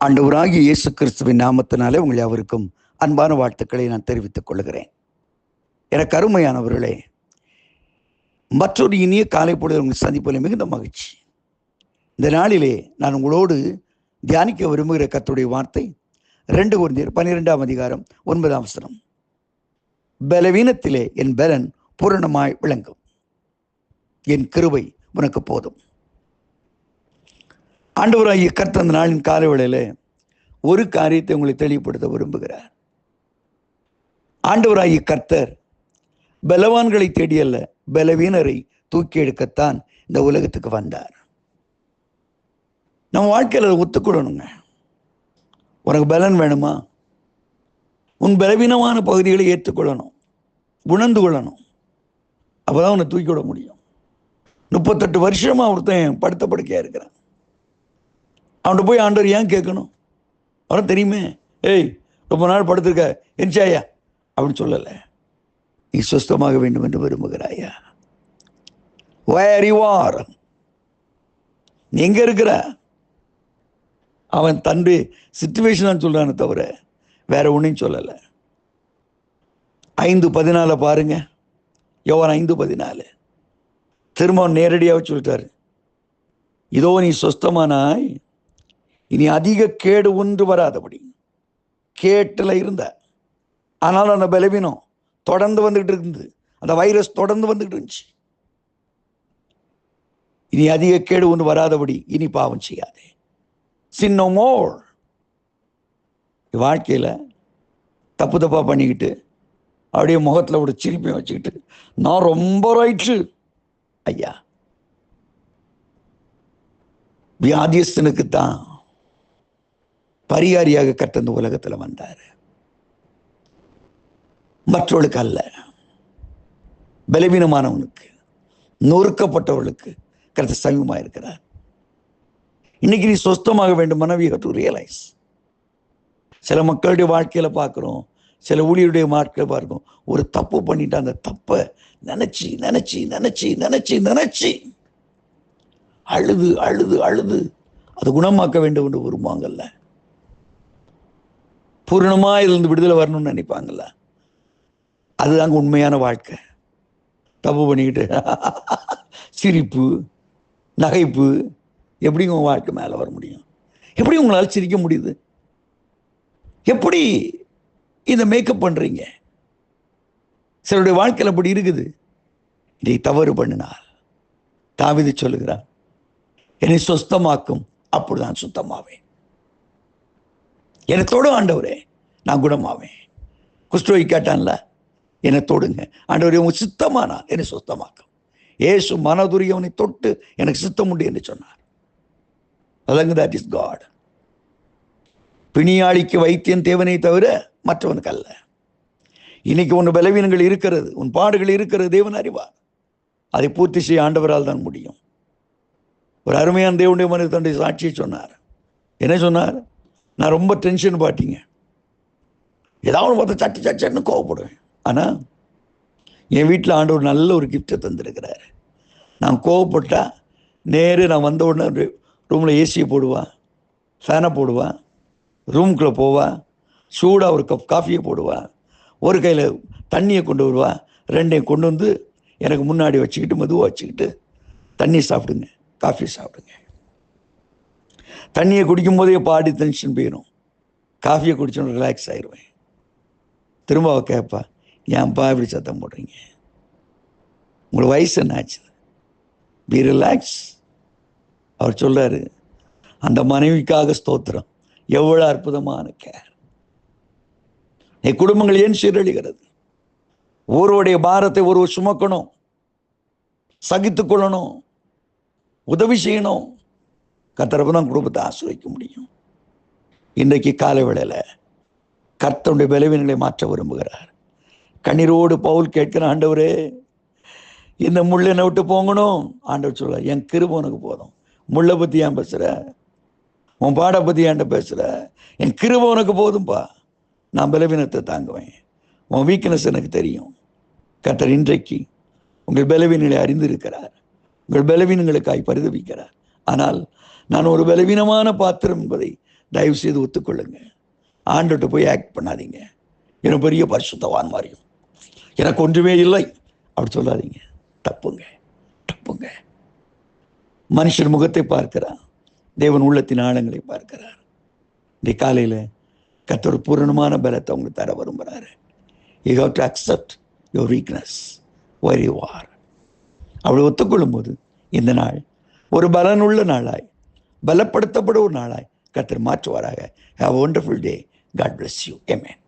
ஆண்டவராகிய இயேசு கிறிஸ்துவின் நாமத்தினாலே உங்கள் யாவருக்கும் அன்பான வாழ்த்துக்களை நான் தெரிவித்துக் கொள்கிறேன். எனக்கு அருமையானவர்களே, மற்றொரு இனிய காலை பொழுது உங்கள் சந்திப்பதில் மிகுந்த மகிழ்ச்சி. இந்த நாளிலே நான் உங்களோடு தியானிக்க விரும்புகிற கர்த்தருடைய வார்த்தை 2 கொரிந்தியர் 12ஆம் அதிகாரம் 9ஆம் வசனம். பலவீனத்திலே என் பலன் பூரணமாய் விளங்கும், என் கிருபை உனக்கு போதும். ஆண்டவராகிய கர்த்தர் அந்த நாளின் காலை வேளையில ஒரு காரியத்தை உங்களை தெளிவுபடுத்த விரும்புகிறார். ஆண்டவராகிய கர்த்தர் பலவான்களை தேடியல்ல, பலவீனரை தூக்கி எடுக்கத்தான் இந்த உலகத்துக்கு வந்தார். நம்ம வாழ்க்கையில் அதை ஒத்துக்கொள்ளணுங்க. உனக்கு பலன் வேணுமா? உன் பலவீனமான பகுதிகளை ஏற்றுக்கொள்ளணும், உணர்ந்து கொள்ளணும். அப்போதான் உன்னை தூக்கி விட முடியும். 38 வருஷமா ஒருத்தன் படுத்த படுக்கையா இருக்கிறான். அவன்கிட்ட போய் ஆண்டவர் ஏன் கேட்கணும்? அவன் தெரியுமே, ஏய் ரொம்ப நாள் படுத்திருக்க, எரிச்சாயா அப்படின்னு சொல்லலை. நீ சுஸ்தமாக வேண்டும் என்று விரும்புகிறாயா? வேர் யூ ஆர், நீ எங்க இருக்கிற? அவன் தன்னுடைய சிச்சுவேஷன் சொல்றானே தவிர வேற ஒன்றையும் சொல்லலை. 5:14 பாருங்க, யோவான் 5:14 திரும்ப நேரடியாக சொல்லிட்டாரு, இதோ நீ சொஸ்தமானாய், இனி அதிக கேடு ஒன்று வராதபடி. கேட்டில் இருந்த, ஆனாலும் அந்த பலவீனம் தொடர்ந்து வந்துகிட்டு இருந்து, அந்த வைரஸ் தொடர்ந்து வந்துகிட்டு இருந்துச்சு. இனி அதிக கேடு ஒன்று வராதபடி இனி பாவம் செய்யாதே. sin no more. வாழ்க்கையில தப்பு தப்பா பண்ணிக்கிட்டு அப்படியே முகத்துல ஒரு சிரிப்பையும் வச்சுக்கிட்டு நான் ரொம்ப ரைட்டு ஐயா, வியாதியஸ்தனுக்குத்தான் பரிகாரியாக கர்த்தர் இந்த உலகத்துல வந்தார், மற்றவர்களுக்கு அல்ல. பலவீனமானவனுக்கு, நொறுக்கப்பட்டவர்களுக்கு கர்த்தர் சமீபமா இருக்கிறார். இன்னைக்கு நீ சொஸ்தமாக வேண்டும், we have to realize. சில மக்களுடைய வாழ்க்கையில பார்க்கிறோம், சில ஊழியருடைய வாழ்க்கையில பார்க்கிறோம், ஒரு தப்பு பண்ணிட்டு அந்த தப்பை நினைச்சு நினைச்சு நினைச்சு நினைச்சு நினைச்சு அழுது அழுது அழுது அது குணமாக்க வேண்டும் என்று விரும்புவாங்கல்ல, பூர்ணமா இருந்து விடுதலை வரணும்னு நினைப்பாங்கல்ல. அதுதாங்க உண்மையான வாழ்க்கை. தப்பு பண்ணிக்கிட்டு சிரிப்பு நகைப்பு, எப்படி உங்க வாழ்க்கை மேல வர முடியும்? எப்படி உங்களால் சிரிக்க முடியுது? எப்படி இதை மேக்கப் பண்றீங்க? சிலருடைய வாழ்க்கையில் அப்படி இருக்குது. இதை தவறு பண்ணினால் தாவீது சொல்லுகிறார், என்னை சொஸ்தமாக்கும், அப்படி நான் சுத்தமாவேன். என்னை தொடும் ஆண்டவரே, நான் குணமாவேன். குஷ்டரோகி கேட்டான்ல, என்னை தொடுங்க ஆண்டவரே, உங்க சித்தமானா என்னை சுத்தமாக்கும். ஏசு மனதுரியவனை தொட்டு எனக்கு சித்தம் உண்டு என்று சொன்னார். that is God. பிணியாளிக்கு வைத்தியன் தேவனை தவிர மற்றவனுக்கு அல்ல. இன்னைக்கு உன் பலவீனங்கள் இருக்கிறது, உன் பாடுகள் இருக்கிறது, தேவன் அறிவார். அதை பூர்த்தி செய்ய ஆண்டவரால் தான் முடியும். ஒரு அருமையான தேவனுடைய மனிதர் தன்னுடைய சாட்சியை சொன்னார். என்ன சொன்னார்? நான் ரொம்ப டென்ஷன் பாட்டீங்க, ஏதாவது பார்த்து சட்டு சட்டுன்னு கோவப்படுவேன். ஆனா என் வீட்டில் ஆண்டவர் நல்ல ஒரு கிஃப்டை தந்திருக்கிறாரு. நான் கோவப்பட்டா நேரு நான் வந்த உடனே ரூமில் ஏசியை போடுவான், ஃபேனை போடுவான், ரூம்குள்ளே போவான், சூடாக ஒரு கப் காஃபியை போடுவான், ஒரு கையில் தண்ணியை கொண்டு வருவான், ரெண்டையும் கொண்டு வந்து எனக்கு முன்னாடி வச்சுக்கிட்டு மெதுவாக வச்சுக்கிட்டு, தண்ணி சாப்பிடுங்க, காஃபி சாப்பிடுங்க. தண்ணியை குடிக்கும் போதே பாடி டென்ஷன் போயிடும், காஃபியை குடிச்சோன்னு ரிலாக்ஸ் ஆயிடுவேன். திரும்ப அவ கேட்பா, ஏன்ப்பா இப்படி சத்தம் போடுறீங்க? உங்களுக்கு வயசு என்ன ஆச்சு? B relax. அவர் சொல்றாரு, அந்த மனைவிக்காக ஸ்தோத்திரம், எவ்வளவு அற்புதமான கேர். குடும்பங்கள் ஏன் சீரழிகிறது? ஒருவருடைய பாரத்தை ஒருவர் சுமக்கணும், சகித்துக் கொள்ளணும், உதவி செய்யணும். கர்த்தர் தான் குடும்பத்தை ஆசிரிக்க முடியும். இன்றைக்கு காலை வேளையில கர்த்தருடைய பலவீனங்களை மாற்ற விரும்புகிறார். கண்ணீரோடு பவுல் கேட்கிற, ஆண்டவரே இந்த முள்ளை என்னை விட்டு போங்கணும். ஆண்டவர் சொல்ல, என் கிருபை உனக்கு போதும். முள்ளை பத்தி ஏன் பேசுற? உன் பாட பத்தி ஏன்ட்ட பேசுற? என் கிருபை உனக்கு போதும்பா, நான் பலவீனத்தை தாங்குவேன். உன் வீக்னஸ் எனக்கு தெரியும். கர்த்தர் இன்றைக்கு உங்கள் பலவீனங்களை அறிந்திருக்கிறார், உங்கள் பலவீனங்களுக்காய் பரிதவிக்கிறார். ஆனால் நான் ஒரு பலவீனமான பாத்திரம் என்பதை தயவு செய்து ஒத்துக்கொள்ளுங்க. ஆண்டுகிட்ட போய் ஆக்ட் பண்ணாதீங்க, எனக்கு பெரிய பரிசுத்தவான் மாதிரியும் எனக்கு ஒன்றுமே இல்லை அப்படி சொல்லாதீங்க. தப்புங்க, தப்புங்க. மனுஷன் முகத்தை பார்க்கிறான், தேவன் உள்ளத்தின் ஆழங்களை பார்க்கிறார். இந்த காலையில் கர்த்தர் பூரணமான பலத்தை உங்களுக்கு தர விரும்புகிறாரு. You have to accept your weakness where you are. அப்படி ஒத்துக்கொள்ளும் போது இந்த நாள் ஒரு பலனுள்ள நாளாய், பலப்படுத்தப்பட ஒரு நாளாய் கர்த்தர் மாற்றுவாராக. Have a wonderful day. God bless you. Amen.